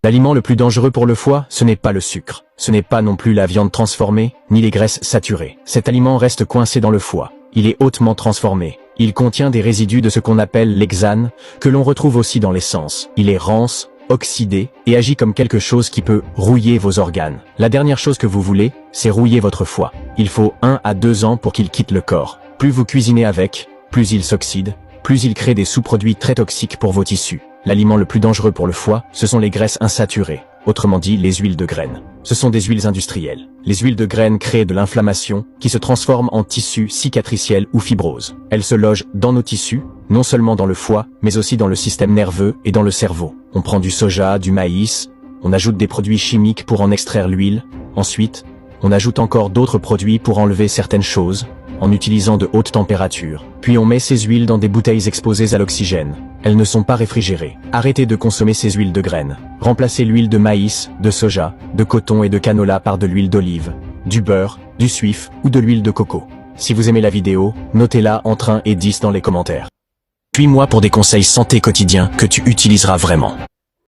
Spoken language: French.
L'aliment le plus dangereux pour le foie, ce n'est pas le sucre. Ce n'est pas non plus la viande transformée, ni les graisses saturées. Cet aliment reste coincé dans le foie. Il est hautement transformé. Il contient des résidus de ce qu'on appelle l'hexane, que l'on retrouve aussi dans l'essence. Il est rance, oxydé, et agit comme quelque chose qui peut rouiller vos organes. La dernière chose que vous voulez, c'est rouiller votre foie. Il faut 1 à 2 ans pour qu'il quitte le corps. Plus vous cuisinez avec, plus il s'oxyde, plus il crée des sous-produits très toxiques pour vos tissus. L'aliment le plus dangereux pour le foie, ce sont les graisses insaturées, autrement dit les huiles de graines. Ce sont des huiles industrielles. Les huiles de graines créent de l'inflammation qui se transforme en tissu cicatriciel ou fibrose. Elles se logent dans nos tissus, non seulement dans le foie, mais aussi dans le système nerveux et dans le cerveau. On prend du soja, du maïs, on ajoute des produits chimiques pour en extraire l'huile. Ensuite, on ajoute encore d'autres produits pour enlever certaines choses, en utilisant de hautes températures. Puis on met ces huiles dans des bouteilles exposées à l'oxygène. Elles ne sont pas réfrigérées. Arrêtez de consommer ces huiles de graines. Remplacez l'huile de maïs, de soja, de coton et de canola par de l'huile d'olive, du beurre, du suif ou de l'huile de coco. Si vous aimez la vidéo, notez-la entre 1 et 10 dans les commentaires. Suis-moi pour des conseils santé quotidiens que tu utiliseras vraiment.